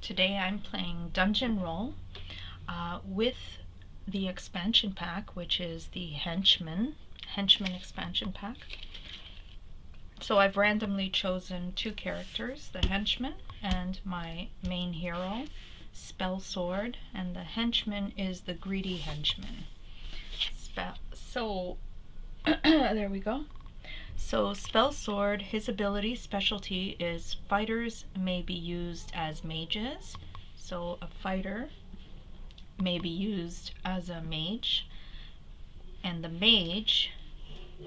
Today I'm playing Dungeon Roll with the expansion pack, which is the Henchman expansion pack. So I've randomly chosen two characters, the Henchman and my main hero, Spell Sword, and the Henchman is the Greedy Henchman. There we go. So Spell Sword, his ability specialty is fighters may be used as mages. So a fighter may be used as a mage, and the mage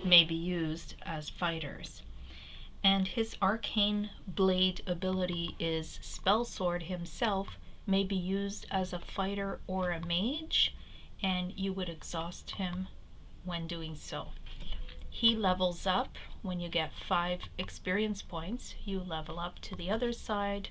may be used as fighters. And his arcane blade ability is Spell Sword himself may be used as a fighter or a mage, and you would exhaust him when doing so. He levels up when you get 5 experience points. You level up to the other side,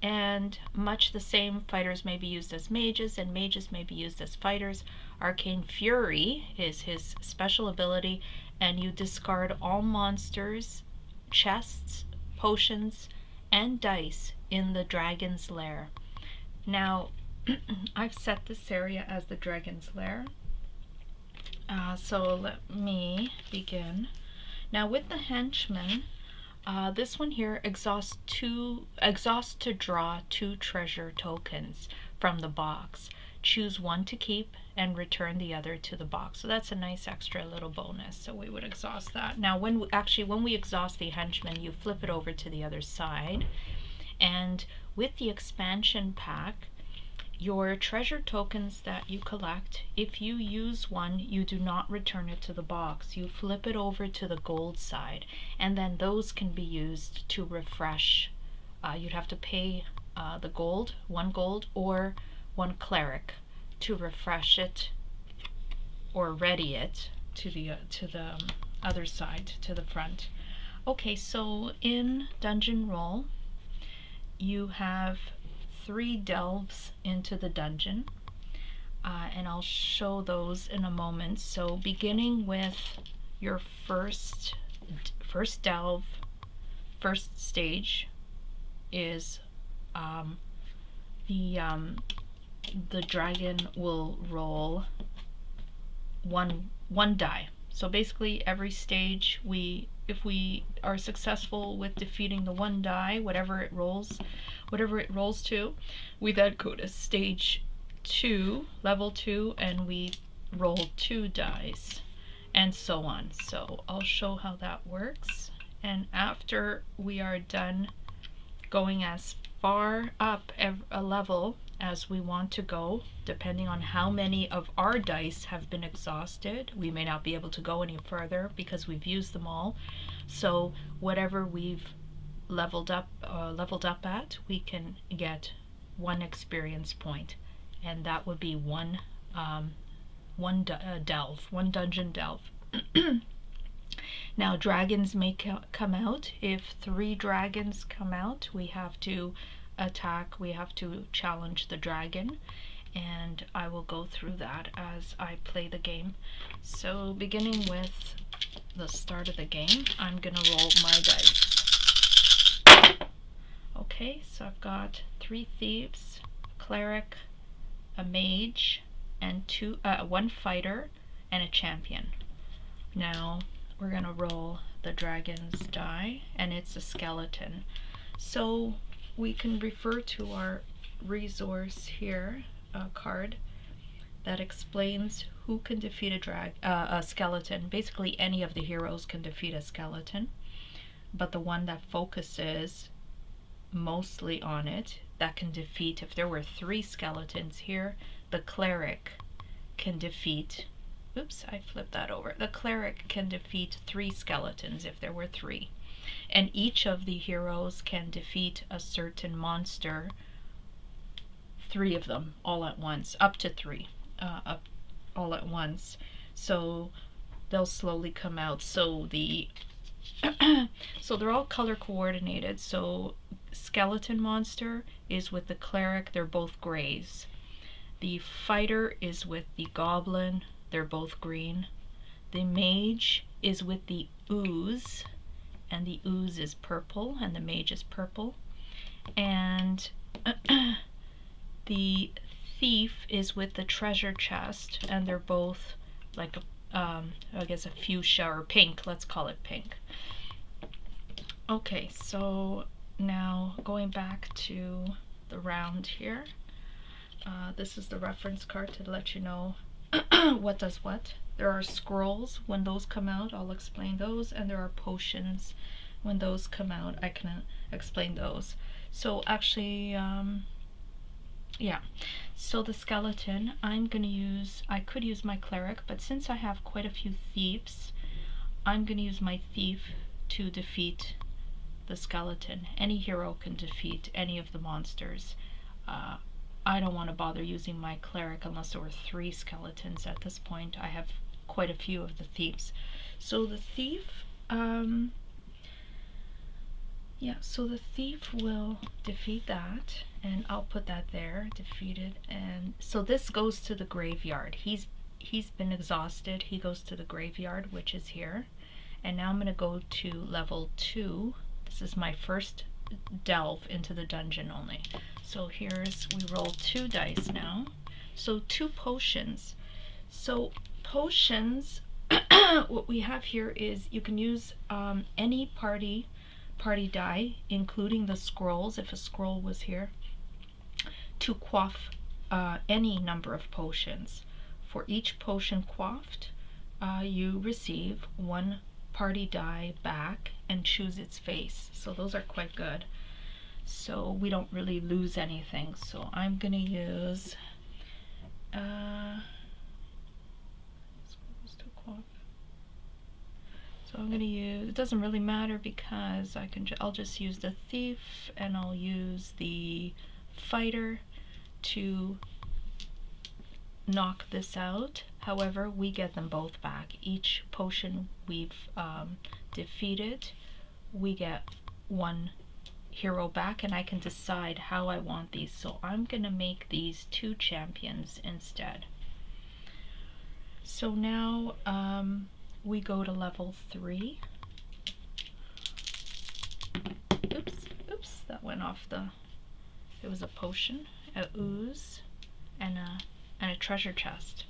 and much the same, fighters may be used as mages and mages may be used as fighters. Arcane Fury is his special ability, and you discard all monsters, chests, potions, and dice in the dragon's lair. Now, I've set this area as the dragon's lair. So let me begin. Now with the henchman, this one here exhausts to draw 2 treasure tokens from the box. Choose one to keep and return the other to the box. So that's a nice extra little bonus. So we would exhaust that. Now when we exhaust the henchman, you flip it over to the other side. And with the expansion pack, your treasure tokens that you collect, if you use one, you do not return it to the box. You flip it over to the gold side, and then those can be used to refresh. You'd have to pay the gold, 1 gold, or 1 cleric to refresh it or ready it to the other side, to the front. Okay, so in Dungeon Roll, you have 3 delves into the dungeon, and I'll show those in a moment. So beginning with your first delve, first stage is the dragon will roll one die. So basically every stage, if we are successful with defeating the 1 die, whatever it rolls to, we then go to stage 2, level 2, and we roll 2 dice, and so on. So I'll show how that works. And after we are done going as far up a level as we want to go, depending on how many of our dice have been exhausted, we may not be able to go any further because we've used them all. So whatever we've leveled up at, we can get 1 experience point, and that would be one dungeon delve. Now dragons may come out. If 3 dragons come out, we have to attack, we have to challenge the dragon, and I will go through that as I play the game. So beginning with the start of the game, I'm gonna roll my dice. Okay, so I've got 3 thieves, a cleric, a mage, and 1 fighter, and a champion. Now we're gonna roll the dragon's die, and it's a skeleton. So we can refer to our resource here, a card that explains who can defeat a skeleton. Basically any of the heroes can defeat a skeleton, but the one that focuses mostly on it, that can defeat, if there were 3 skeletons here, the cleric can defeat, oops, I flipped that over. The cleric can defeat 3 skeletons if there were 3. And each of the heroes can defeat a certain monster, 3 of them all at once, up to 3 all at once. So they'll slowly come out. So so they're all color coordinated. So skeleton monster is with the cleric, they're both grays. The fighter is with the goblin, they're both green. The mage is with the ooze, and the ooze is purple, and the mage is purple. And the thief is with the treasure chest, and they're both like I guess a fuchsia or pink. Let's call it pink. Okay, so now going back to the round here. This is the reference card to let you know what does what. There are scrolls. When those come out, I'll explain those, and there are potions. When those come out, I can explain those. So actually, yeah. So the skeleton, I could use my cleric, but since I have quite a few thieves, I'm going to use my thief to defeat the skeleton. Any hero can defeat any of the monsters. I don't want to bother using my cleric unless there were 3 skeletons at this point. I have quite a few of the thieves. So the thief, so the thief will defeat that, and I'll put that there, defeated. And so this goes to the graveyard. He's been exhausted. He goes to the graveyard, which is here. And now I'm going to go to level 2. This is my first delve into the dungeon only. So we roll 2 dice now. So 2 potions. So potions, what we have here is you can use any party die, including the scrolls, if a scroll was here, to quaff any number of potions. For each potion quaffed, you receive 1 party die back and choose its face. So those are quite good. So we don't really lose anything. So I'm going to use so I'm going to use, it doesn't really matter because I'll just use the thief, and I'll use the fighter to knock this out. However, we get them both back. Each potion we've defeated, we get 1 hero back, and I can decide how I want these. So I'm going to make these 2 champions instead. So now we go to level 3. Oops, that went off it was a potion, a ooze, and a treasure chest.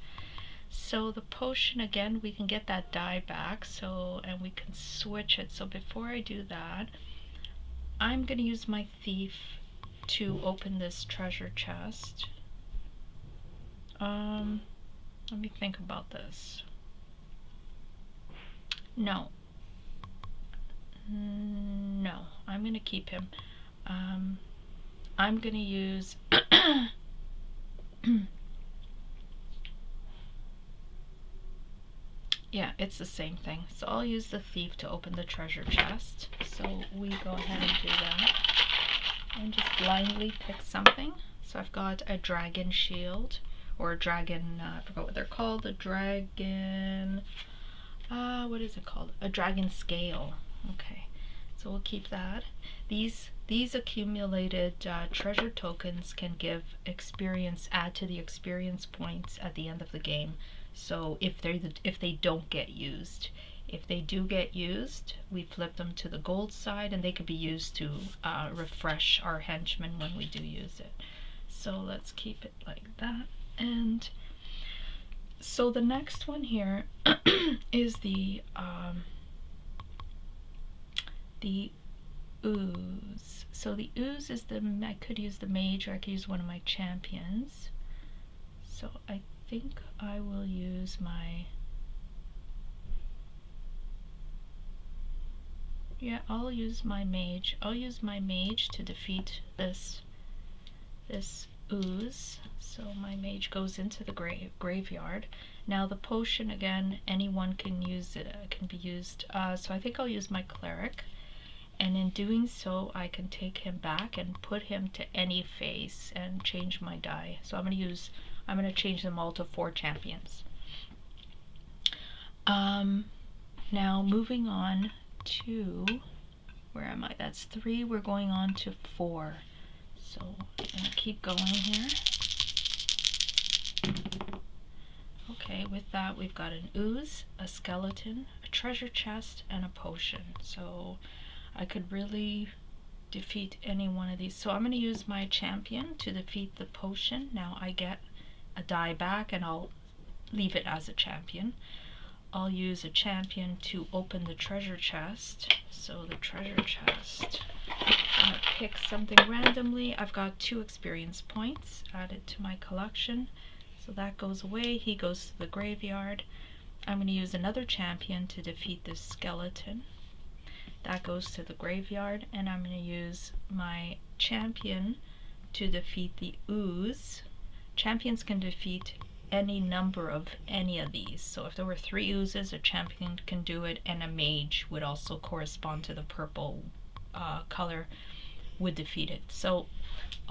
So the potion, again, we can get that die back, and we can switch it. So before I do that, I'm going to use my thief to open this treasure chest. Let me think about this. No, I'm going to keep him. I'm going to use yeah, it's the same thing. So I'll use the thief to open the treasure chest. So we go ahead and do that. And just blindly pick something. So I've got a dragon shield, or a dragon, I forgot what they're called, a dragon, what is it called? A dragon scale. Okay, so we'll keep that. These accumulated treasure tokens can give experience, add to the experience points at the end of the game. So if they don't get used, if they do get used, we flip them to the gold side, and they could be used to refresh our henchmen when we do use it. So let's keep it like that. And so the next one here is the ooze. So the ooze is I could use the mage, or I could use one of my champions. So I think I will use my, I'll use my mage. I'll use my mage to defeat this ooze. So my mage goes into the graveyard. Now the potion, again, anyone can use it. Can be used. So I think I'll use my cleric, and in doing so, I can take him back and put him to any face and change my die. So I'm going to change them all to 4 champions. Now moving on to, where am I? That's 3. We're going on to 4. So I'm going to keep going here. Okay, with that we've got an ooze, a skeleton, a treasure chest, and a potion. So I could really defeat any one of these. So I'm going to use my champion to defeat the potion. Now I get a die back and I'll leave it as a champion. I'll use a champion to open the treasure chest. So the treasure chest, I'm going to pick something randomly. I've got 2 experience points added to my collection. So that goes away. He goes to the graveyard. I'm going to use another champion to defeat this skeleton. That goes to the graveyard. And I'm going to use my champion to defeat the ooze. Champions can defeat any number of any of these. So if there were 3 oozes, a champion can do it, and a mage would also correspond to the purple color, would defeat it. So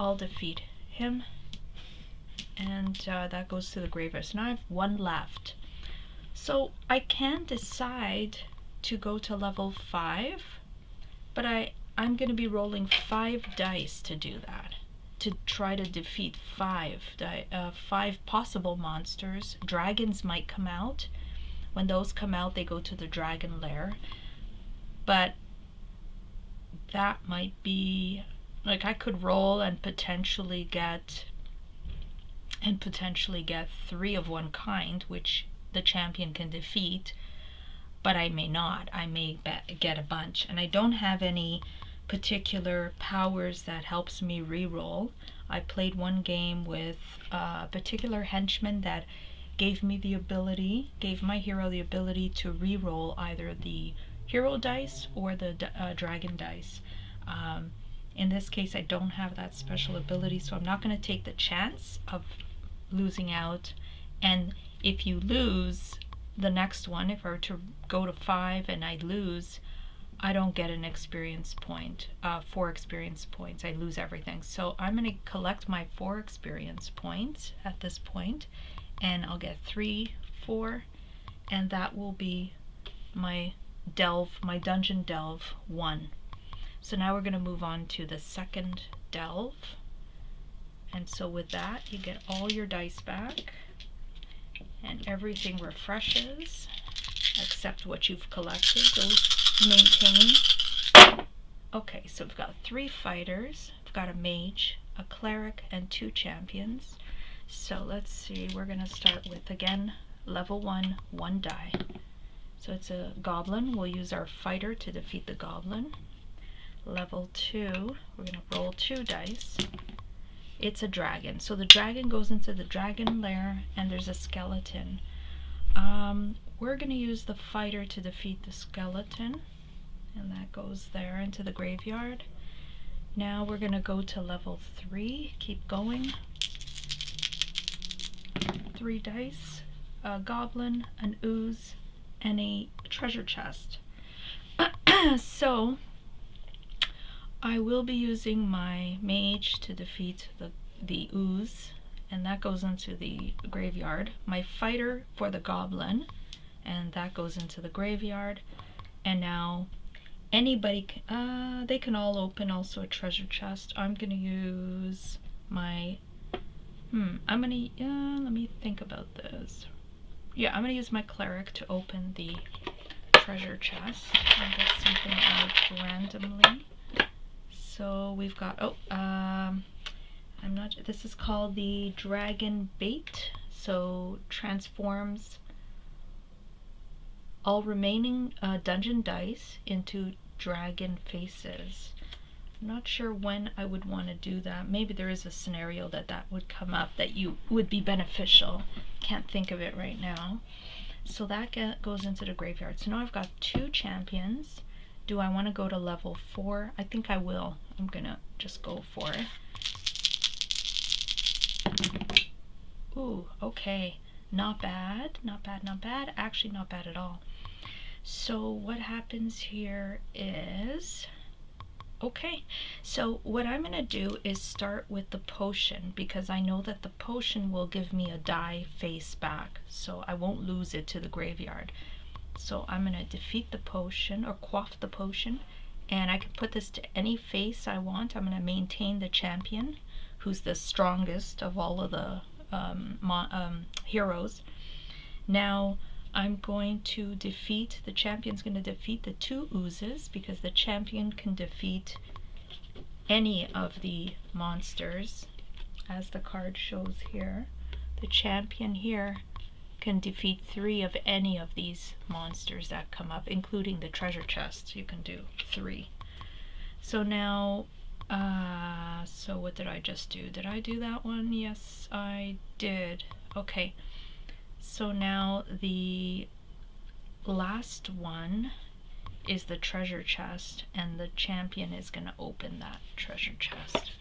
I'll defeat him, and that goes to the graveyard. So now I have 1 left. So I can decide to go to level 5, but I'm going to be rolling 5 dice to do that, to try to defeat 5 possible monsters. Dragons might come out. When those come out, they go to the dragon lair. But that might be, like, I could roll and potentially get 3 of one kind, which the champion can defeat, but I may not. I may get a bunch, and I don't have any particular powers that helps me re-roll. I played one game with a particular henchman that gave my hero the ability to re-roll either the hero dice or the dragon dice. In this case, I don't have that special ability, so I'm not going to take the chance of losing out. And if you lose the next one, if I were to go to 5 and I lose, I don't get an experience point, 4 experience points. I lose everything. So I'm going to collect my 4 experience points at this point, and I'll get 3, 4, and that will be my dungeon delve 1. So now we're going to move on to the second delve. And so with that, you get all your dice back, and everything refreshes except what you've collected. Those maintain. Okay, so we've got 3 fighters, we've got a mage, a cleric, and 2 champions. So let's see, we're going to start with, again, level 1, 1 die. So it's a goblin. We'll use our fighter to defeat the goblin. Level 2, we're going to roll 2 dice. It's a dragon. So the dragon goes into the dragon lair, and there's a skeleton. We're going to use the fighter to defeat the skeleton, and that goes there into the graveyard. Now we're going to go to level 3. Keep going. 3 dice, a goblin, an ooze, and a treasure chest. So I will be using my mage to defeat the ooze, and that goes into the graveyard. My fighter for the goblin, and that goes into the graveyard. And now anybody they can all open also a treasure chest. I'm gonna use my let me think about this. Yeah, I'm gonna use my cleric to open the treasure chest and get something out randomly. So we've got this is called the dragon bait. So transforms all remaining dungeon dice into dragon faces. I'm not sure when I would want to do that. Maybe there is a scenario that would come up that would be beneficial. Can't think of it right now. So that goes into the graveyard. So now I've got 2 champions. Do I want to go to level 4? I think I will. I'm gonna just go for it. Ooh, okay. Not bad, not bad, not bad. Actually, not bad at all. So what happens here is, okay, so what I'm going to do is start with the potion, because I know that the potion will give me a die face back, so I won't lose it to the graveyard. So I'm going to defeat the potion, or quaff the potion, and I can put this to any face I want. I'm going to maintain the champion, who's the strongest of all of the heroes. Now I'm going to the champion's going to defeat the 2 oozes, because the champion can defeat any of the monsters, as the card shows here. The champion here can defeat 3 of any of these monsters that come up, including the treasure chest. You can do 3. So now, so what did I just do? Did I do that one? Yes, I did. Okay, so now the last one is the treasure chest, and the champion is going to open that treasure chest.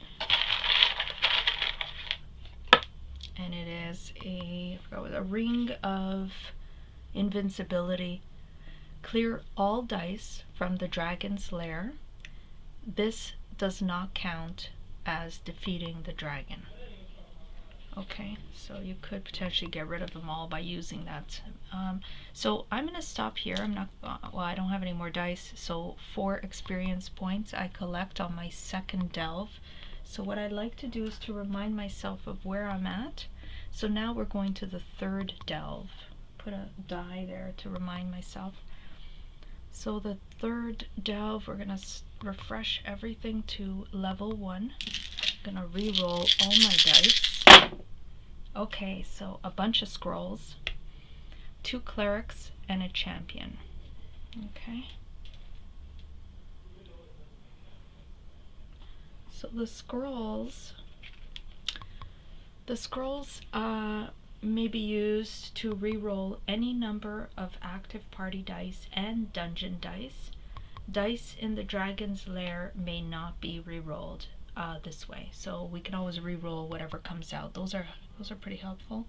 And it is a ring of invincibility. Clear all dice from the dragon's lair. This does not count as defeating the dragon. Okay, so you could potentially get rid of them all by using that. So I'm going to stop here. I'm not, well, I don't have any more dice, so 4 experience points I collect on my second delve. So what I'd like to do is to remind myself of where I'm at. So now we're going to the 3rd delve. Put a die there to remind myself. So the 3rd delve, we're going to refresh everything to level 1. I'm going to re-roll all my dice. Okay, so a bunch of scrolls, 2 clerics, and a champion. Okay. So the scrolls may be used to re-roll any number of active party dice and dungeon dice. Dice in the dragon's lair may not be re-rolled this way, so we can always re-roll whatever comes out. Those are pretty helpful.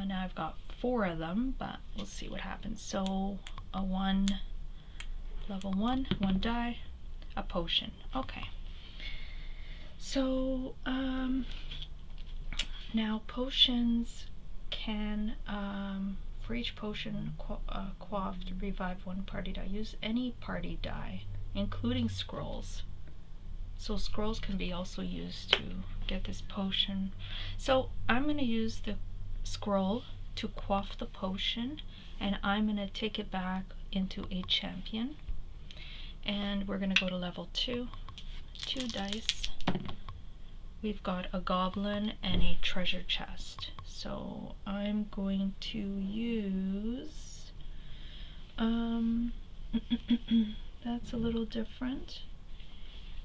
Now I've got 4 of them, but we'll see what happens. So a 1, level 1 die, a potion. Okay. So now potions can, for each potion quaffed, revive 1 party die. Use any party die, including scrolls. So scrolls can be also used to get this potion. So I'm going to use the scroll to quaff the potion, and I'm going to take it back into a champion. And we're going to go to level 2. 2 dice. We've got a goblin and a treasure chest. So I'm going to use, that's a little different.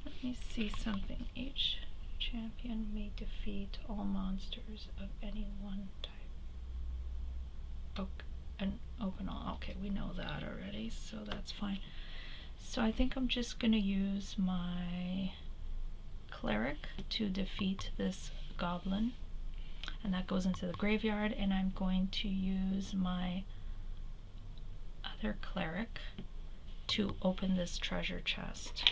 Let me see something. Each champion may defeat all monsters of any one type. And open all. Okay, we know that already, so that's fine. So I think I'm just going to use my cleric to defeat this goblin. And that goes into the graveyard, and I'm going to use my other cleric to open this treasure chest.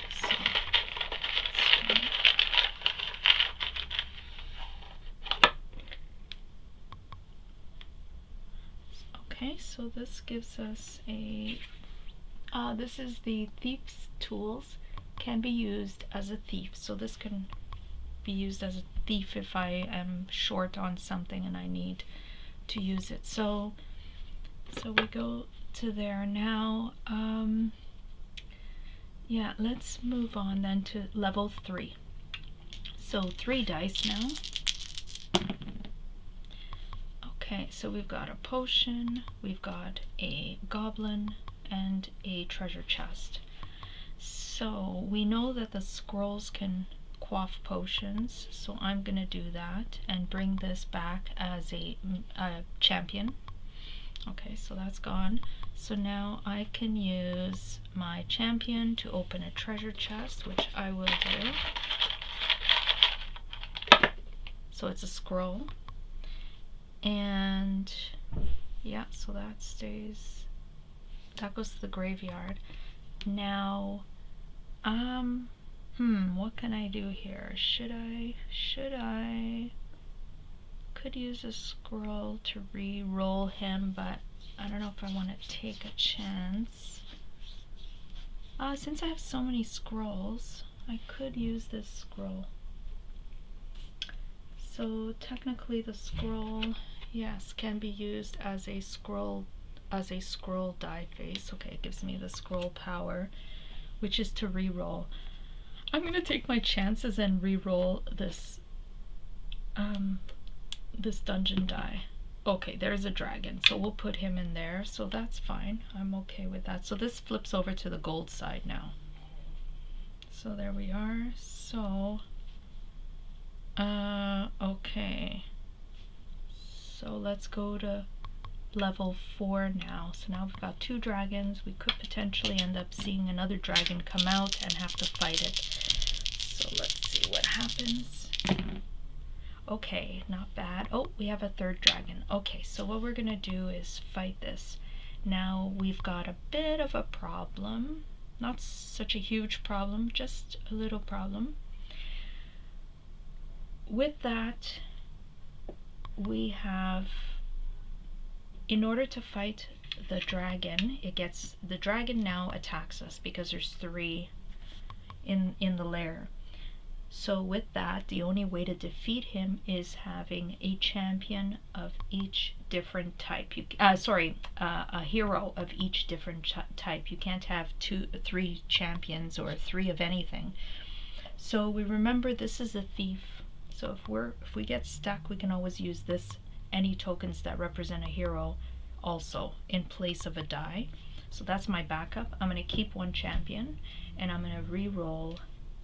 So, okay, so this gives us a, this is the thief's tools, can be used as a thief. So this can be used as a thief if I am short on something and I need to use it. So we go to there now. Yeah, let's move on then to level 3. So 3 dice now. Okay, so we've got a potion, we've got a goblin, and a treasure chest. So we know that the scrolls can quaff potions, so I'm gonna do that and bring this back as a champion. Okay, so that's gone. So now I can use my champion to open a treasure chest, which I will do. So it's a scroll. And yeah, so that stays, that goes to the graveyard. Now, what can I do here? Could use a scroll to re-roll him, but I don't know if I want to take a chance. Since I have so many scrolls, I could use this scroll. So technically the scroll, yes, can be used as a scroll die face. Okay, it gives me the scroll power, which is to re-roll. I'm gonna take my chances and re-roll this this dungeon die. Okay, there's a dragon, so we'll put him in there, so that's fine. I'm okay with that. So this flips over to the gold side now. So there we are. So okay, so let's go to level 4 now. So now we've got 2 dragons. We could potentially end up seeing another dragon come out and have to fight it. So let's see what happens. Okay, not bad. Oh, we have a 3rd dragon. Okay, so what we're gonna do is fight this. Now we've got a bit of a problem. Not such a huge problem, just a little problem. With that, we have, in order to fight the dragon, the dragon now attacks us because there's 3 in the lair. So with that, the only way to defeat him is having a champion of each different type. A hero of each different type. You can't have 3 champions or 3 of anything. So we remember this is a thief. So if we get stuck, we can always use any tokens that represent a hero also in place of a die. So that's my backup. I'm going to keep 1 champion, and I'm going to re-roll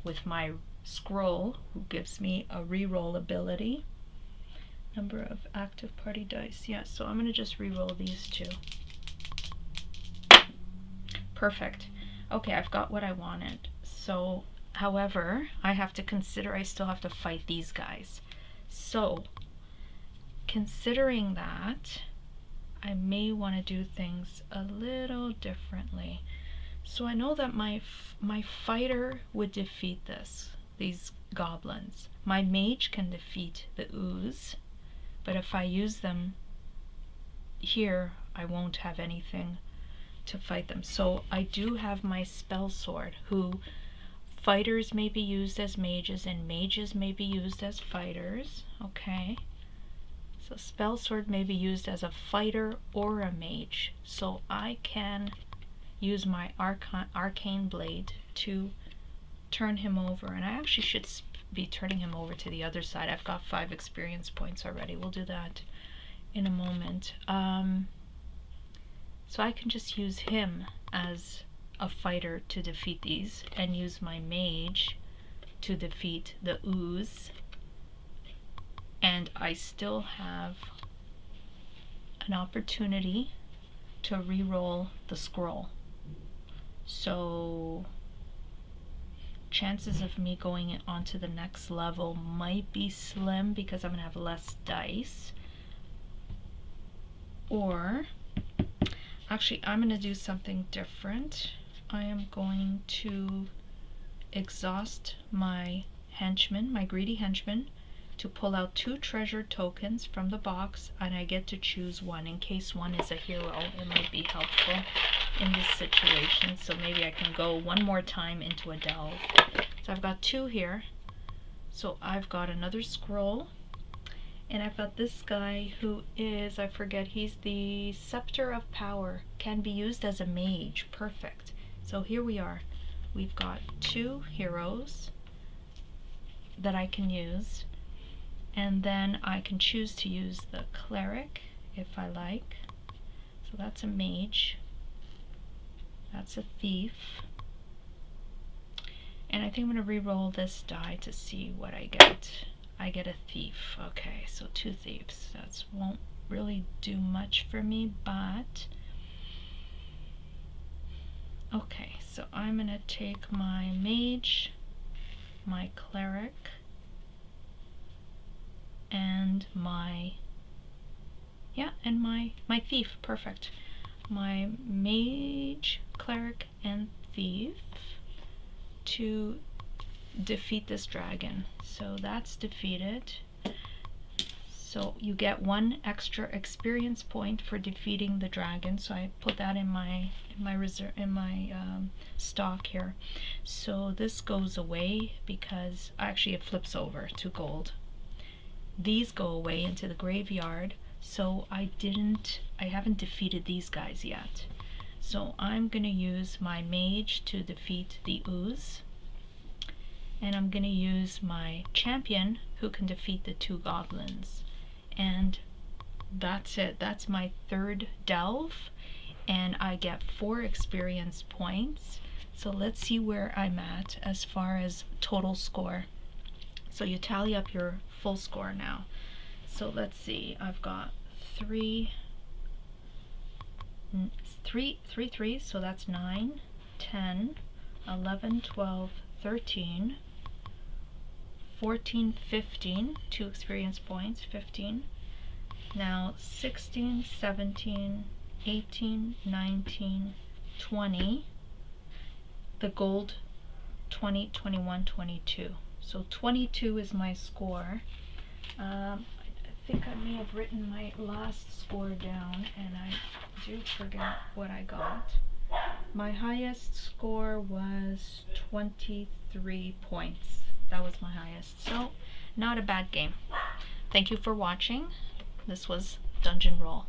with my scroll, who gives me a re-roll ability. Number of active party dice. Yeah, so I'm going to just re-roll these 2. Perfect. Okay, I've got what I wanted. So, however, I have to consider I still have to fight these guys. So, considering that, I may want to do things a little differently. So I know that my fighter would defeat these goblins. My mage can defeat the ooze, but if I use them here, I won't have anything to fight them. So I do have my spell sword, who fighters may be used as mages and mages may be used as fighters. Okay. So spell sword may be used as a fighter or a mage. So I can use my arcane blade to turn him over, and I actually should be turning him over to the other side. I've got 5 experience points already. We'll do that in a moment. So I can just use him as a fighter to defeat these, and use my mage to defeat the ooze, and I still have an opportunity to re-roll the scroll. So chances of me going on to the next level might be slim because I'm going to have less dice. Or, actually, I'm going to do something different. I am going to exhaust my henchman, my greedy henchman, to pull out 2 treasure tokens from the box, and I get to choose 1 in case 1 is a hero. It might be helpful in this situation, so maybe I can go 1 more time into a delve. So I've got 2 here. So I've got another scroll, and I've got this guy who is, I forget, he's the Scepter of Power. Can be used as a mage. Perfect. So here we are. We've got 2 heroes that I can use, and then I can choose to use the cleric if I like. So that's a mage. That's a thief. And I think I'm going to re-roll this die to see what I get. I get a thief. Okay, so 2 thieves. That won't really do much for me, but okay, so I'm going to take my mage, my cleric, and my thief. Perfect. My mage, cleric, and thief to defeat this dragon. So that's defeated. So you get 1 extra experience point for defeating the dragon. So I put that in my stock here. So this goes away because actually it flips over to gold. These go away into the graveyard. So I haven't defeated these guys yet. So I'm going to use my mage to defeat the ooze. and I'm gonna use my champion who can defeat the 2 goblins. And that's it. That's my 3rd delve, and I get 4 experience points. So let's see where I'm at as far as total score. So you tally up your full score now. So let's see, I've got 3 threes, so that's 9, 10, 11, 12, 13, 14, 15, 2 experience points, 15. Now 16, 17, 18, 19, 20, the gold 20, 21, 22. So 22 is my score. I think I may have written my last score down, and I do forget what I got. My highest score was 23 points. That was my highest. So not a bad game. Thank you for watching. This was Dungeon Roll.